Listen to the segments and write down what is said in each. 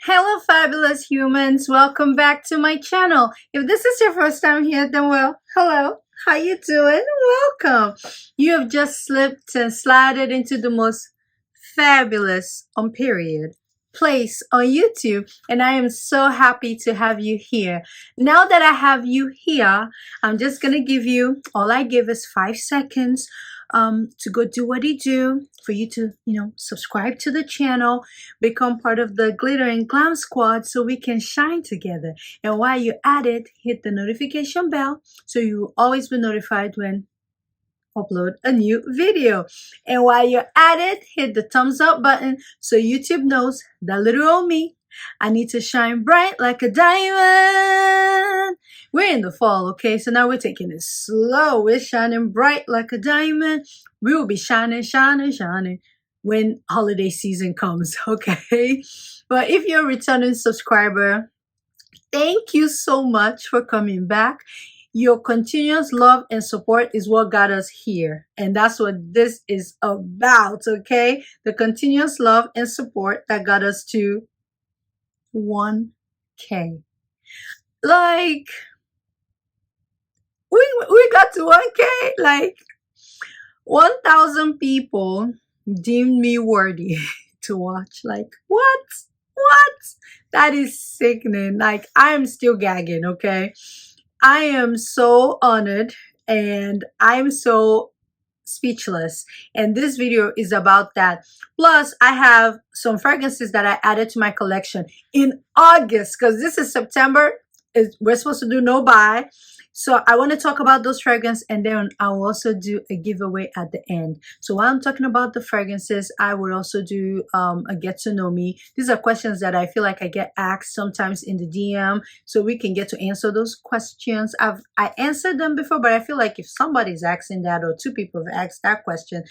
Hello fabulous humans, welcome back to my channel. If this is your first time here, then well, hello, how you doing? Welcome. You have just slipped and slided into the most fabulous on period place on YouTube, and I am so happy to have you here. Now that I have you here, I'm just gonna give you, all I give is 5 seconds to go do what you do, for you to, subscribe to the channel, become part of the glitter and glam squad so we can shine together. And while you're at it, hit the notification bell so you will always be notified when upload a new video. And while you're at it, hit the thumbs up button so YouTube knows that little old me, I need to shine bright like a diamond. We're in the fall, okay? So now we're taking it slow. We're shining bright like a diamond. We will be shining, shining, shining when holiday season comes, okay? But if you're a returning subscriber, thank you so much for coming back. Your continuous love and support is what got us here. And that's what this is about, okay? The continuous love and support that got us to 1K. Like, we got to 1K. Like, 1,000 people deemed me worthy to watch. Like, what? That is sickening. Like, I am still gagging, okay? I am so honored and I'm so speechless, and this video is about that. Plus, I have some fragrances that I added to my collection in August, because this is September. We're supposed to do no buy, so I want to talk about those fragrances, and then I'll also do a giveaway at the end. So while I'm talking about the fragrances, I will also do a get to know me. These are questions that I feel like I get asked sometimes in the DM, so we can get to answer those questions. I answered them before, but I feel like if somebody's asking that, or 2 people have asked that question,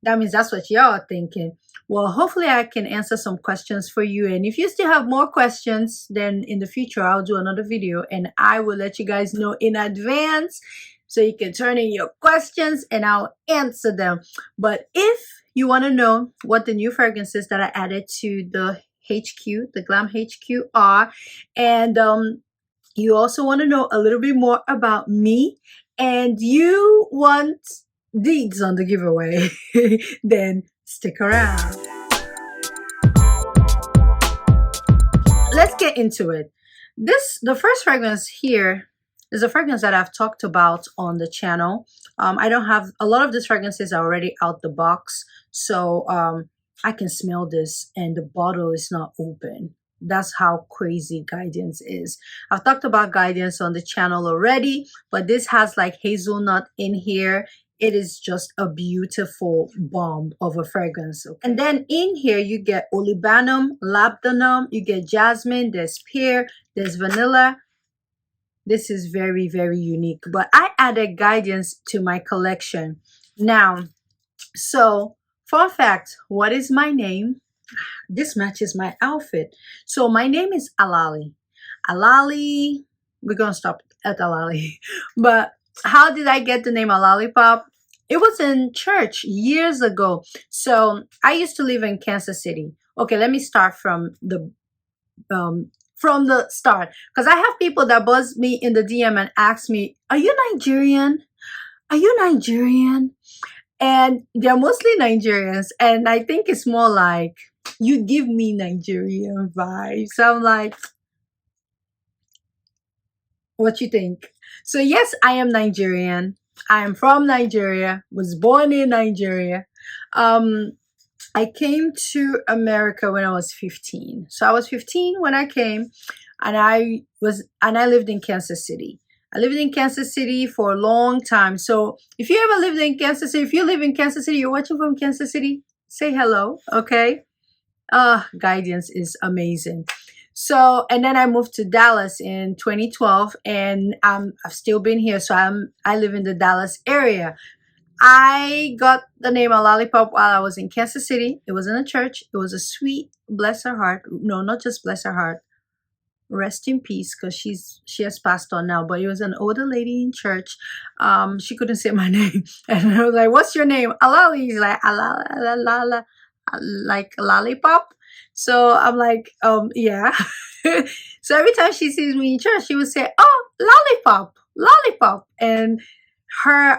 that means that's what y'all are thinking. Well, hopefully I can answer some questions for you. And if you still have more questions, then in the future, I'll do another video and I will let you guys know in advance so you can turn in your questions and I'll answer them. But if you want to know what the new fragrances that I added to the HQ, the Glam HQ are, and you also want to know a little bit more about me, and you want deeds on the giveaway, then stick around. Let's get into it. The first fragrance here is a fragrance that I've talked about on the channel. I don't have a lot of these fragrances are already out the box, so I can smell this and the bottle is not open. That's how crazy Guidance is. I've talked about Guidance on the channel already, but this has like hazelnut in here. It is just a beautiful bomb of a fragrance. Okay? And then in here, you get olibanum, labdanum, you get jasmine, there's pear, there's vanilla. This is very, very unique. But I added Guidance to my collection. Now, so fun fact, what is my name? This matches my outfit. So my name is Alali. Alali, we're going to stop at Alali. But how did I get the name Lollipop? It was in church years ago. So I used to live in Kansas City. Okay, let me start from the start, because I have people that buzz me in the DM and ask me, "Are you Nigerian? Are you Nigerian?" And they're mostly Nigerians, and I think it's more like, you give me Nigerian vibes. So I'm like, what you think? So yes, I am Nigerian. I am from Nigeria, was born in Nigeria. I came to America when I was 15. So I was 15 when I came, and I lived in Kansas City. I lived in Kansas City for a long time. So if you ever lived in Kansas City, if you live in Kansas City, you're watching from Kansas City, say hello, okay? Guidance is amazing. So, and then I moved to Dallas in 2012, and I've still been here. So I live in the Dallas area. I got the name of Lollipop while I was in Kansas City. It was in a church. It was a sweet, bless her heart. No, not just bless her heart. Rest in peace, because she has passed on now. But it was an older lady in church. She couldn't say my name, and I was like, "What's your name?" Alali. He's like, "Alala, like Lollipop." So I'm like, yeah. So every time she sees me in church, she would say, oh, lollipop, lollipop. And her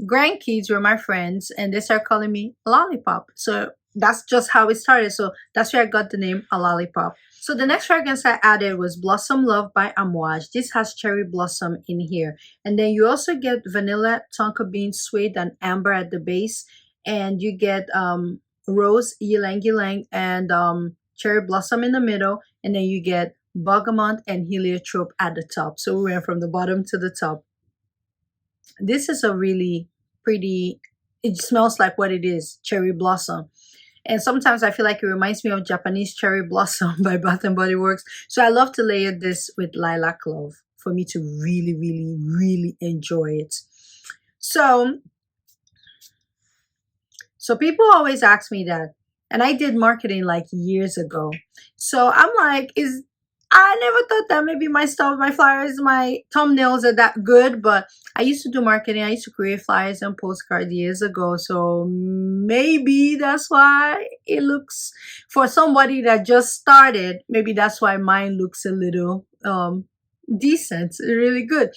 grandkids were my friends, and they start calling me lollipop. So that's just how it started. So that's where I got the name a lollipop. So the next fragrance I added was Blossom Love by Amouage. This has cherry blossom in here. And then you also get vanilla, tonka bean, suede, and amber at the base. And you get rose, ylang ylang, and cherry blossom in the middle. And then you get bergamot and heliotrope at the top. So we went from the bottom to the top. This is a really pretty, it smells like what it is, cherry blossom. And sometimes I feel like it reminds me of Japanese cherry blossom by Bath and Body Works. So I love to layer this with lilac clove for me to really, really, really enjoy it. So people always ask me that. And I did marketing like years ago. So I'm like, I never thought that maybe my stuff, my flyers, my thumbnails are that good, but I used to do marketing. I used to create flyers and postcards years ago. So maybe that's why it looks, for somebody that just started, maybe that's why mine looks a little decent, really good,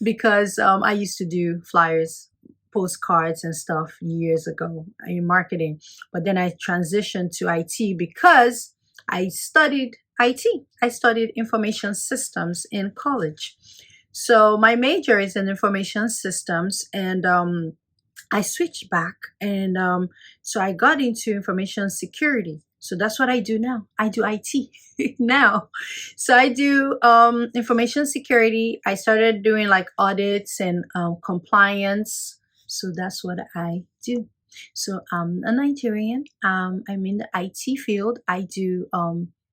because I used to do flyers, postcards and stuff years ago in marketing. But then I transitioned to IT because I studied IT. I studied information systems in college. So my major is in information systems, and I switched back, and so I got into information security. So that's what I do now. I do IT now. So I do information security. I started doing like audits and compliance. So that's what I do. So I'm a Nigerian. I'm in the IT field. I do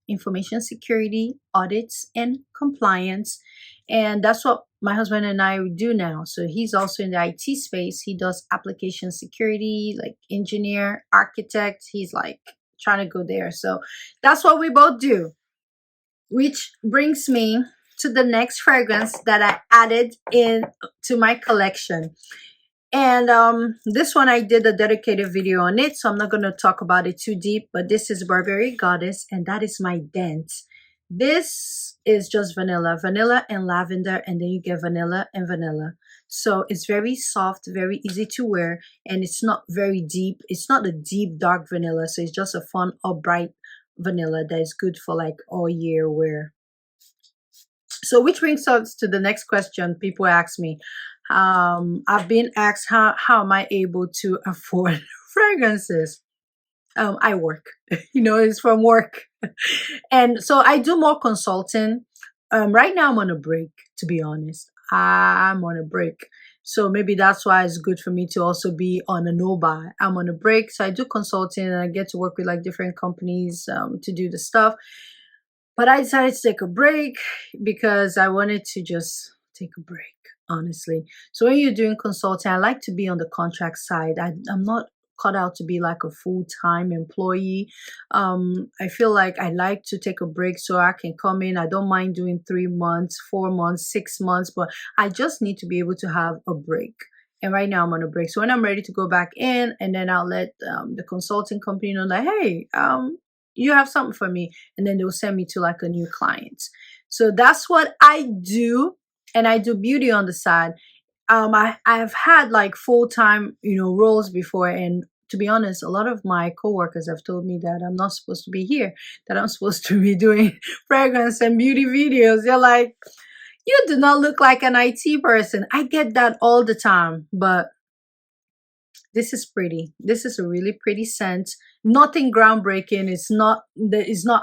information security, audits, and compliance. And that's what my husband and I do now. So he's also in the IT space. He does application security, like engineer, architect. He's like trying to go there. So that's what we both do. Which brings me to the next fragrance that I added in to my collection. And this one I did a dedicated video on it, so I'm not going to talk about it too deep, but this is Burberry Goddess, and that is my dent. This is just vanilla and lavender, and then you get vanilla and vanilla. So it's very soft, very easy to wear, and it's not very deep. It's not a deep dark vanilla, so it's just a fun upright vanilla that is good for like all year wear. So which brings us to the next question people ask me. I've been asked how am I able to afford fragrances? I work, it's from work. And so I do more consulting. Right now I'm on a break, to be honest. I'm on a break. So maybe that's why it's good for me to also be on a no-buy. I'm on a break, so I do consulting and I get to work with like different companies to do the stuff. But I decided to take a break because I wanted to just take a break, honestly. So when you're doing consulting, I like to be on the contract side. I'm not cut out to be like a full-time employee. I feel like I like to take a break so I can come in. I don't mind doing 3 months, 4 months, 6 months, but I just need to be able to have a break. And right now I'm on a break. So when I'm ready to go back in, and then I'll let the consulting company know like, hey, you have something for me, and then they'll send me to like a new client. So that's what I do, and I do beauty on the side. I've had like full-time roles before, and to be honest, a lot of my coworkers have told me that I'm not supposed to be here, that I'm supposed to be doing fragrance and beauty videos. They're like, you do not look like an IT person. I get that all the time, but this is pretty. This is a really pretty scent. Nothing groundbreaking. It's not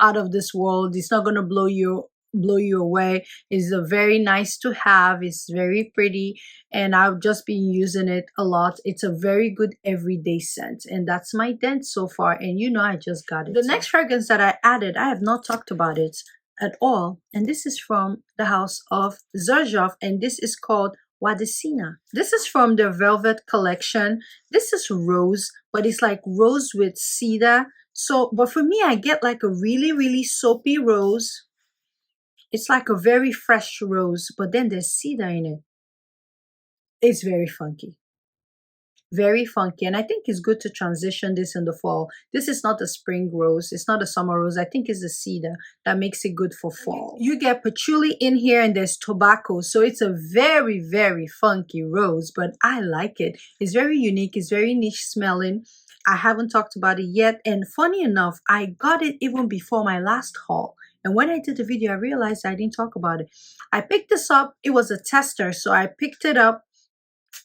out of this world. It's not gonna blow you away. It's a very nice to have. It's very pretty, and I've just been using it a lot. It's a very good everyday scent, and that's my dent so far. And I just got it. The next fragrance that I added, I have not talked about it at all, and this is from the house of XERJOFF, and this is called Wadesina. This is from the Velvet collection. This is rose, but it's like rose with cedar. So, but for me, I get like a really, really soapy rose. It's like a very fresh rose, but then there's cedar in it. It's very funky. very funky, and I think it's good to transition this in the fall. This is not a spring rose, it's not a summer rose. I think it's the cedar that makes it good for fall. You get patchouli in here, and there's tobacco, so it's a very, very funky rose, but I like it. It's very unique, it's very niche smelling. I haven't talked about it yet, and funny enough, I got it even before my last haul. And when I did the video, I realized I didn't talk about it. I picked this up. It was a tester, so I picked it up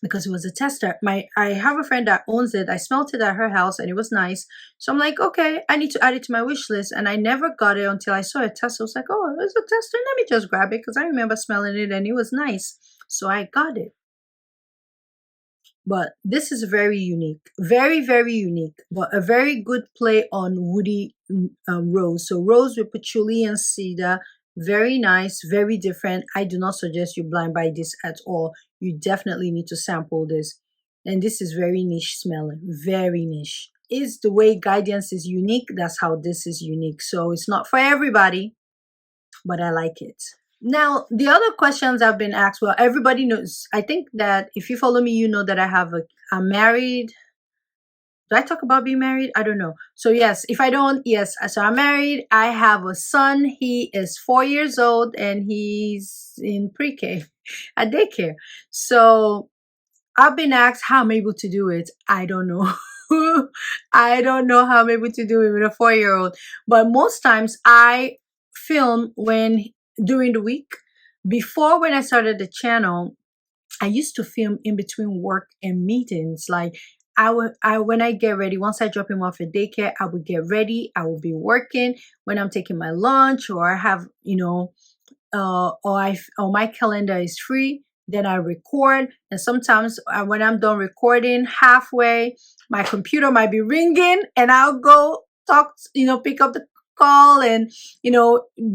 because it was a tester. I have a friend that owns it. I smelled it at her house and it was nice. So I'm like, okay, I need to add it to my wish list. And I never got it until I saw a tester. I was like, oh, there's a tester. Let me just grab it because I remember smelling it and it was nice. So I got it. But this is very unique, very, very unique, but a very good play on woody rose. So rose with patchouli and cedar, very nice, very different. I do not suggest you blind buy this at all. You definitely need to sample this. And this is very niche smelling, very niche. Is the way Guidance is unique, that's how this is unique. So it's not for everybody, but I like it. Now, the other questions I've been asked, well, everybody knows. I think that if you follow me, you know that I'm married. Do I talk about being married? I don't know. So yes, if I don't, yes. So I'm married. I have a son. He is 4 years old and he's in pre-K at daycare. So I've been asked how I'm able to do it. I don't know. I don't know how I'm able to do it with a 4-year-old. But most times I film during the week. Before, when I started the channel, I used to film in between work and meetings. Like when I get ready, once I drop him off at daycare, I would get ready. I will be working when I'm taking my lunch, or I have, or my calendar is free. Then I record, and sometimes when I'm done recording halfway, my computer might be ringing, and I'll go talk, pick up the call and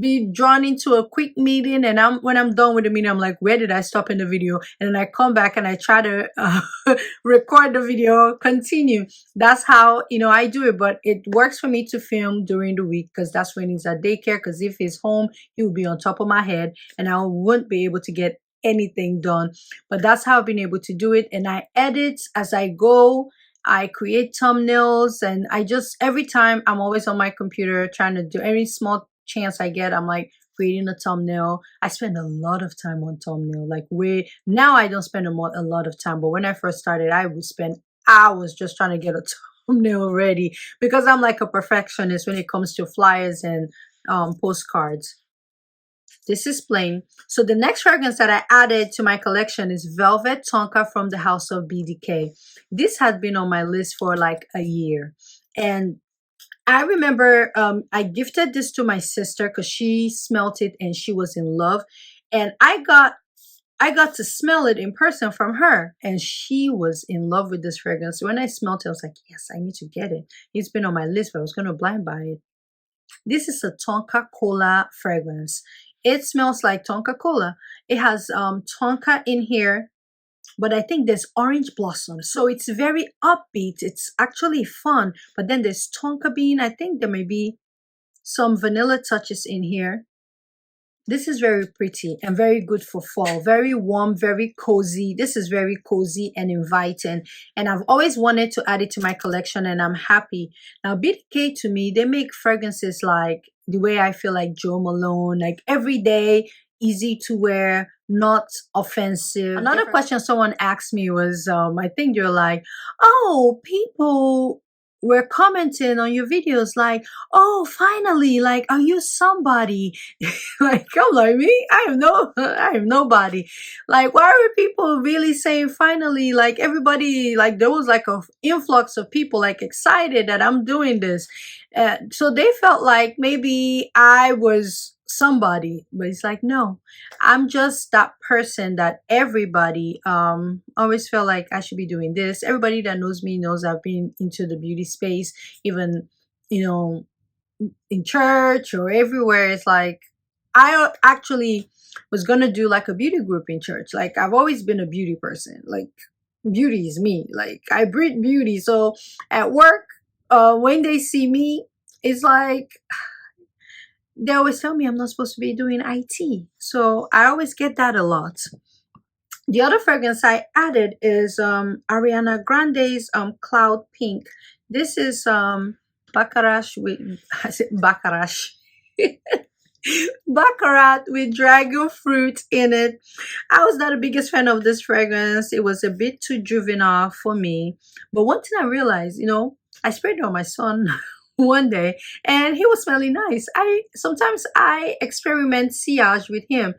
be drawn into a quick meeting, and when I'm done with the meeting, I'm like, where did I stop in the video? And then I come back and I try to record the video, continue. That's how I do it. But it works for me to film during the week because that's when he's at daycare, because if he's home, he will be on top of my head and I wouldn't be able to get anything done. But that's how I've been able to do it. And I edit as I go. I create thumbnails, and every time I'm always on my computer trying to do any small chance I get, I'm like creating a thumbnail. I spend a lot of time on thumbnail. Now I don't spend a lot of time, but when I first started, I would spend hours just trying to get a thumbnail ready because I'm like a perfectionist when it comes to flyers and postcards. This is plain. So the next fragrance that I added to my collection is Velvet Tonka from the House of BDK. This had been on my list for like a year. And I remember I gifted this to my sister because she smelt it and she was in love. And I got to smell it in person from her, and she was in love with this fragrance. So when I smelled it, I was like, yes, I need to get it. It's been on my list, but I was going to blind buy it. This is a Tonka Cola fragrance. It smells like Tonka Cola. It has Tonka in here, but I think there's orange blossom. So it's very upbeat. It's actually fun. But then there's Tonka bean. I think there may be some vanilla touches in here. This is very pretty and very good for fall. Very warm, very cozy. This is very cozy and inviting. And I've always wanted to add it to my collection, and I'm happy. Now, BDK, to me, they make fragrances like the way I feel like Jo Malone, like everyday, easy to wear, not offensive. Another question someone asked me was, I think you're like, oh, people were commenting on your videos like, oh, finally, like, are you somebody? Like, I'm like, me? I am nobody. Like, why were people really saying finally? Like, everybody, like, there was like a influx of people like excited that I'm doing this. So they felt like maybe I was somebody, but it's like, no, I'm just that person that everybody always felt like I should be doing this. Everybody that knows me knows I've been into the beauty space, even in church or everywhere. It's like I actually was gonna do like a beauty group in church. Like, I've always been a beauty person. Like, beauty is me. Like, I breed beauty. So at work, when they see me, it's like they always tell me I'm not supposed to be doing IT. So I always get that a lot. The other fragrance I added is Ariana Grande's Cloud Pink. This is Baccarat with I said Baccarat. Baccarat with dragon fruit in it. I was not the biggest fan of this fragrance. It was a bit too juvenile for me. But one thing I realized, I sprayed it on my son one day and he was smelling nice. Sometimes I experiment sillage with him.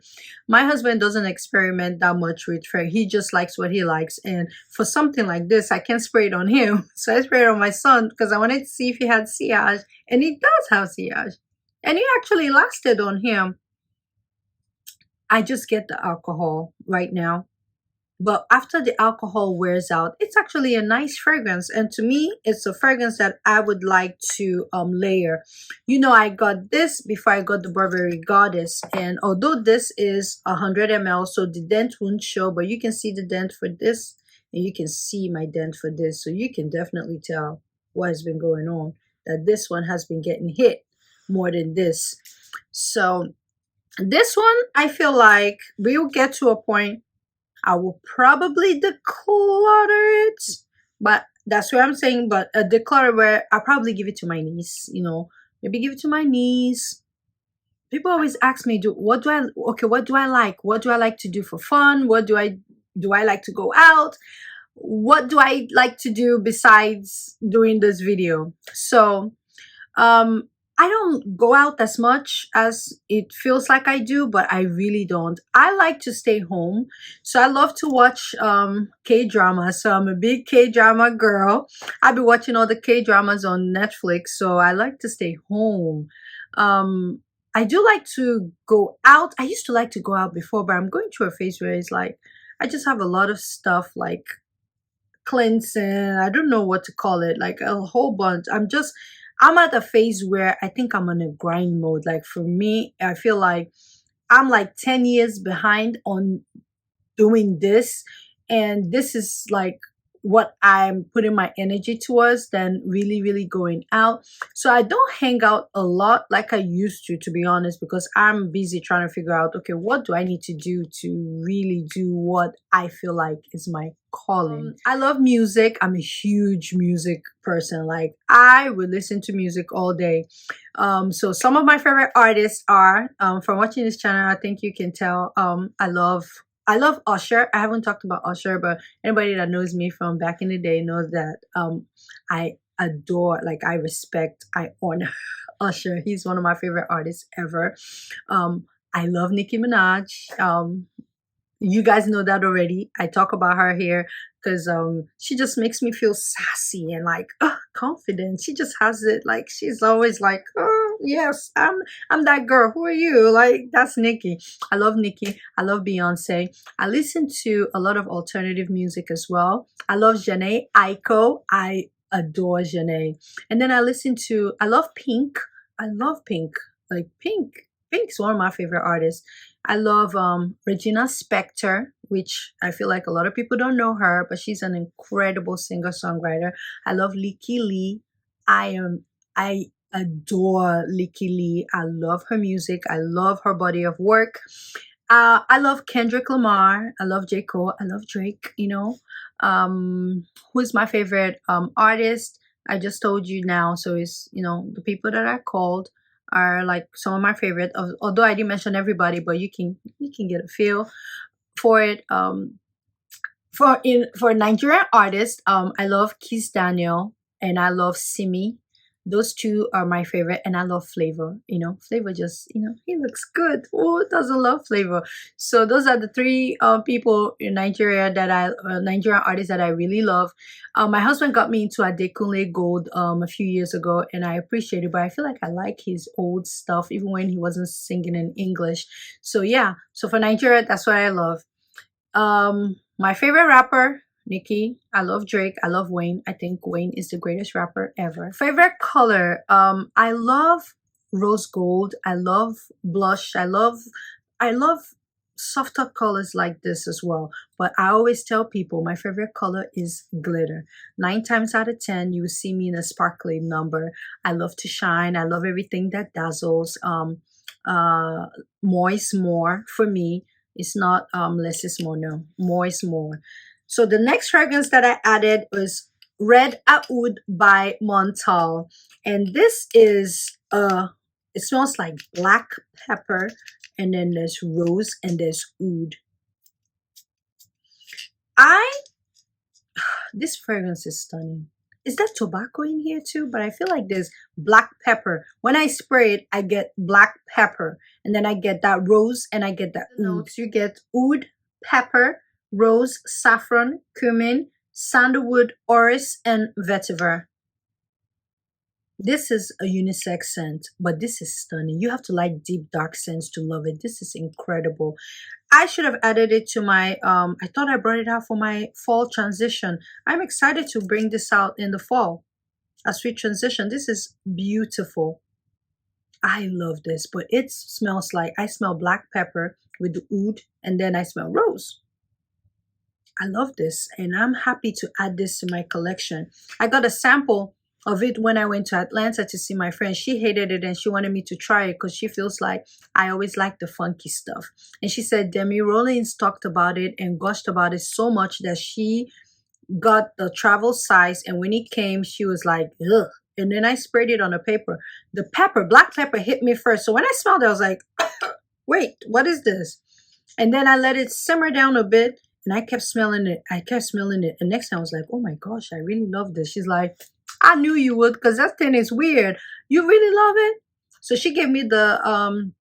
My husband doesn't experiment that much with fragrance. He just likes what he likes. And for something like this, I can't spray it on him. So I sprayed it on my son because I wanted to see if he had sillage. And he does have sillage. And it actually lasted on him. I just get the alcohol right now. But after the alcohol wears out, it's actually a nice fragrance. And to me, it's a fragrance that I would like to layer. I got this before I got the Burberry Goddess. And although this is 100 ml, so the dent won't show, but you can see the dent for this. And you can see my dent for this. So you can definitely tell what has been going on. That this one has been getting hit more than this. So this one, I feel like we'll get to a point I will probably declutter it, but that's what I'm saying. But a declutter where I'll probably give it to my niece, maybe give it to my niece. People always ask me, what do I like? What do I like to do for fun? Do I like to go out? What do I like to do besides doing this video? So I don't go out as much as it feels like I do, but I really don't. I like to stay home. So I love to watch K-drama. So I'm a big K-drama girl. I've been watching all the K-dramas on Netflix. So I like to stay home. I do like to go out. I used to like to go out before, but I'm going through a phase where it's like, I just have a lot of stuff like cleansing. I don't know what to call it. Like a whole bunch. I'm at a phase where I think I'm on a grind mode. Like for me, I feel like I'm like 10 years behind on doing this. And this is like what I'm putting my energy towards than really, really going out. So I don't hang out a lot like I used to be honest, because I'm busy trying to figure out, okay, what do I need to do to really do what I feel like is my calling. I love music. I'm a huge music person. Like I would listen to music all day. So some of my favorite artists are, from watching this channel, I think you can tell, I love Usher. I haven't talked about Usher, but anybody that knows me from back in the day knows that I adore, like I respect, I honor Usher. He's one of my favorite artists ever. I love Nicki Minaj. You guys know that already. I talk about her here because she just makes me feel sassy and like confident. She just has it, like she's always like, oh yes, I'm that girl. Who are you? Like that's Nicki. I love Nicki. I love Beyonce. I listen to a lot of alternative music as well. I love Janae Aiko. I adore Janae. And then I love Pink. I love Pink. Like Pink's one of my favorite artists. I love Regina Spektor, which I feel like a lot of people don't know her, but she's an incredible singer-songwriter. I love Lykke Li. I adore Lykke Li. I love her music. I love her body of work. I love Kendrick Lamar. I love J. Cole. I love Drake, Who's my favorite artist? I just told you now. So it's, the people that I called are like some of my favorite, although I didn't mention everybody, but you can get a feel for it. For Nigerian artists, I love Kiss Daniel and I love Simi. Those two are my favorite, and I love Flavor. Flavor just, he looks good. Who doesn't love Flavor? So those are the three people in Nigeria that Nigerian artists that I really love. My husband got me into Adekunle Gold a few years ago, and I appreciate it. But I feel like I like his old stuff, even when he wasn't singing in English. So yeah. So for Nigeria, that's what I love. My favorite rapper, Nicki. I love Drake. I love Wayne. I think Wayne is the greatest rapper ever. Favorite color. I love rose gold. I love blush. I love softer colors like this as well. But I always tell people my favorite color is glitter. 9 times out of 10, you will see me in a sparkly number. I love to shine. I love everything that dazzles. More is more for me. It's not less is more, no. More is more. So the next fragrance that I added was Red Oud by MONTALE. And this is it smells like black pepper, and then there's rose and there's oud. This fragrance is stunning. Is that tobacco in here too? But I feel like there's black pepper. When I spray it, I get black pepper. And then I get that rose and I get that oud. You get oud, pepper, rose, saffron, cumin, sandalwood, orris, and vetiver. This is a unisex scent, but this is stunning. You have to like deep dark scents to love it. This is incredible. I should have added it to my I thought I brought it out for my fall transition. I'm excited to bring this out in the fall as we transition. This is beautiful. I love this, but it smells like, I smell black pepper with the oud, and then I smell rose. I love this, and I'm happy to add this to my collection. I got a sample of it when I went to Atlanta to see my friend. She hated it and she wanted me to try it because she feels like I always like the funky stuff. And she said Demi Rollins talked about it and gushed about it so much that she got the travel size, and when it came, she was like, ugh. And then I sprayed it on the paper. The pepper, black pepper, hit me first. So when I smelled it, I was like, wait, what is this? And then I let it simmer down a bit, and I kept smelling it. I kept smelling it. And next time I was like, oh my gosh, I really love this. She's like, I knew you would, because that thing is weird. You really love it? So she gave me the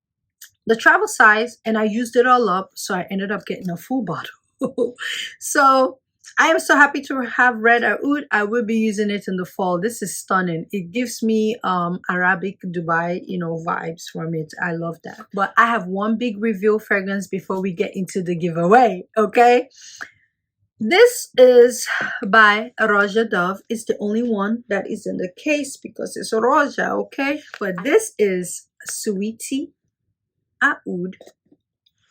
travel size, and I used it all up. So I ended up getting a full bottle. So I am so happy to have Red Oud. I will be using it in the fall. This is stunning. It gives me Arabic Dubai, you know, vibes from it. I love that. But I have one big reveal fragrance before we get into the giveaway, okay? This is by ROJA Dove. It's the only one that is in the case because it's ROJA, okay? But this is Sweetie Oud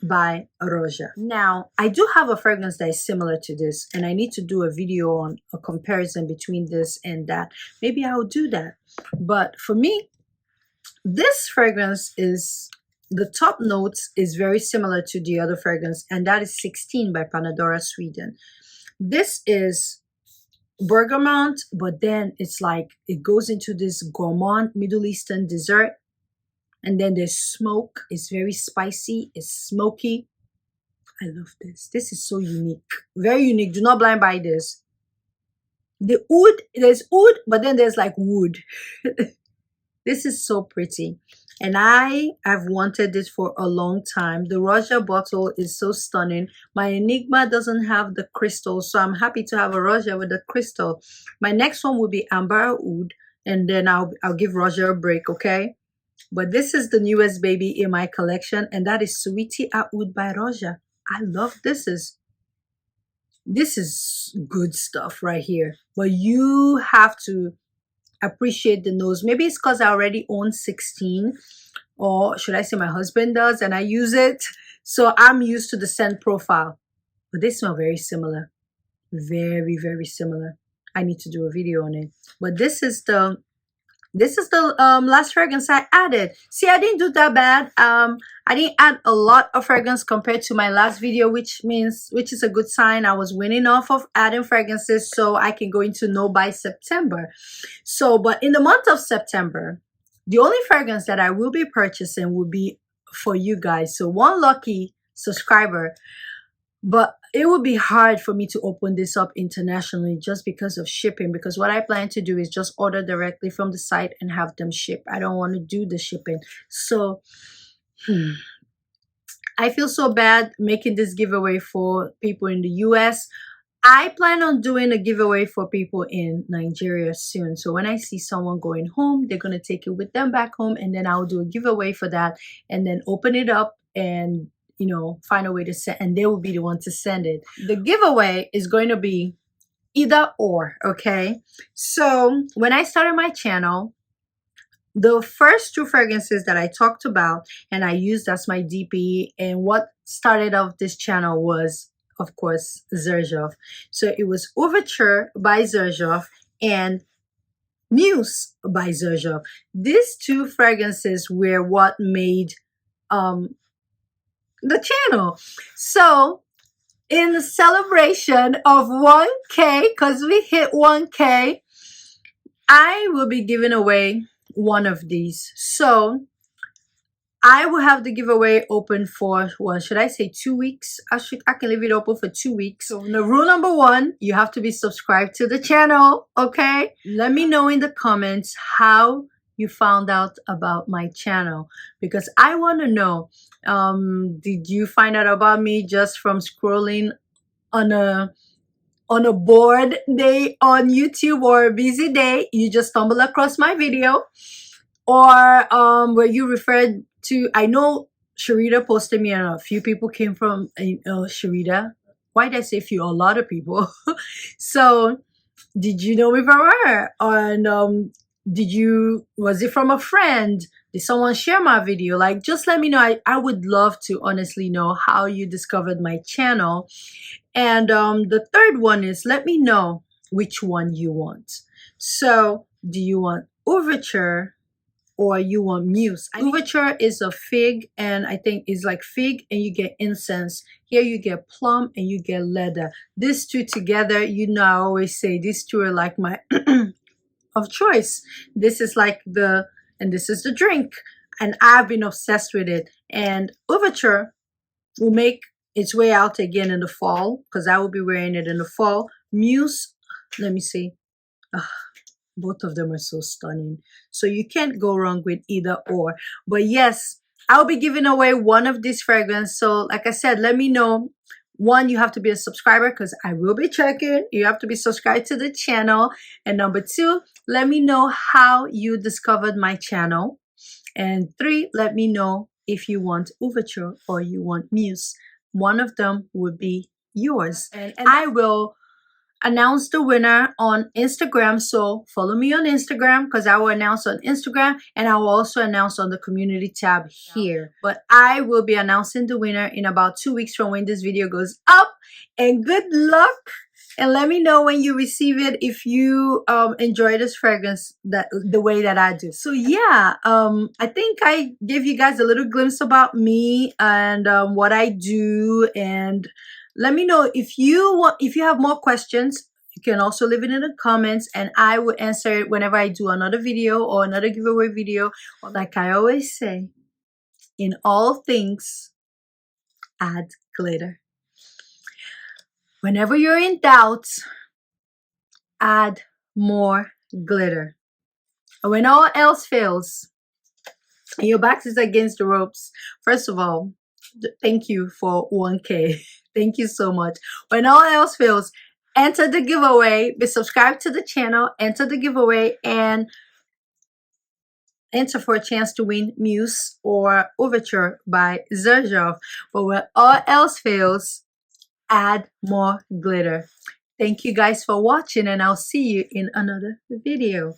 by ROJA. Now, I do have a fragrance that is similar to this, and I need to do a video on a comparison between this and that. Maybe I'll do that. But for me, this fragrance is, the top notes is very similar to the other fragrance, and that is 16 by Panadora Sweden. This is bergamot, but then it's like it goes into this gourmand Middle Eastern dessert, and then there's smoke. It's very spicy, it's smoky. I love this. This is so unique, very unique. Do not blind buy this. The oud, there's oud, but then there's like wood. This is so pretty, and I have wanted this for a long time. The ROJA bottle is so stunning. My Enigma doesn't have the crystal, so I'm happy to have a ROJA with the crystal. My next one will be Amber Oud, and then I'll give ROJA a break, okay? But this is the newest baby in my collection, and that is Sweetie Oud by ROJA. I love this. This is good stuff right here. But you have to appreciate the nose. Maybe it's because I already own 16, or should I say my husband does, and I use it, so I'm used to the scent profile. But they smell very similar, very, very similar. I need to do a video on it. But this is the last fragrance I added. See, I didn't do that bad. I didn't add a lot of fragrance compared to my last video, which is a good sign. I was winning off of adding fragrances so I can go into no by September. So, but in the month of September, the only fragrance that I will be purchasing will be for you guys. So one lucky subscriber. But it would be hard for me to open this up internationally just because of shipping, because what I plan to do is just order directly from the site and have them ship. I don't want to do the shipping. So I feel so bad making this giveaway for people in the US. I plan on doing a giveaway for people in Nigeria soon. So when I see someone going home, they're going to take it with them back home, and then I'll do a giveaway for that and then open it up and, you know, find a way to send, and they will be the one to send it. The giveaway is going to be either or, okay? So when I started my channel, the first two fragrances that I talked about and I used as my DP, and what started off this channel was, of course, XERJOFF. So it was Ouverture by XERJOFF and MUSE by XERJOFF. These two fragrances were what made the channel. So in celebration of 1K, because we hit 1K, I will be giving away one of these. So I will have the giveaway open for, well, should I say 2 weeks? I can leave it open for 2 weeks. So the rule number 1, you have to be subscribed to the channel, okay? Let me know in the comments how you found out about my channel, because I want to know, did you find out about me just from scrolling on a bored day on YouTube, or a busy day, you just stumble across my video, or were you referred to? I know Sharita posted me, and a few people came from Sharita. Why did I say few? A lot of people. So did you know me from her? And was it from a friend? Did someone share my video? Like, just let me know. I would love to honestly know how you discovered my channel. And the third one is, let me know which one you want. So do you want Ouverture or you want MUSE? Ouverture is a fig, and I think it's like fig and you get incense. Here you get plum and you get leather. These two together, you know, I always say these two are like my of choice. This is like and this is the drink, and I've been obsessed with it. And Ouverture will make its way out again in the fall, because I will be wearing it in the fall. MUSE, let me see. Both of them are so stunning. So you can't go wrong with either or. But yes, I'll be giving away one of these fragrances. So like I said, let me know. One, you have to be a subscriber, because I will be checking. You have to be subscribed to the channel. And number 2, let me know how you discovered my channel. And 3, let me know if you want Ouverture or you want MUSE. One of them would be yours. And I will announce the winner on Instagram. So follow me on Instagram, because I will announce on Instagram, and I will also announce on the community tab here. But I will be announcing the winner in about 2 weeks from when this video goes up. And good luck. And let me know when you receive it if you enjoy this fragrance the way that I do. So yeah, I think I gave you guys a little glimpse about me and what I do. And let me know if you have more questions. You can also leave it in the comments, and I will answer it whenever I do another video or another giveaway video. Like I always say, in all things, add glitter. Whenever you're in doubt, add more glitter. And when all else fails and your back is against the ropes, first of all, thank you for 1K. Thank you so much. When all else fails, enter the giveaway. Be subscribed to the channel, enter the giveaway, and enter for a chance to win MUSE or Ouverture by XERJOFF. But when all else fails, add more glitter. Thank you guys for watching, and I'll see you in another video.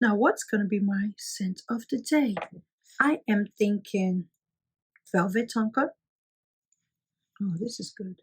Now, what's going to be my scent of the day? I am thinking Velvet Tonka. Oh, this is good.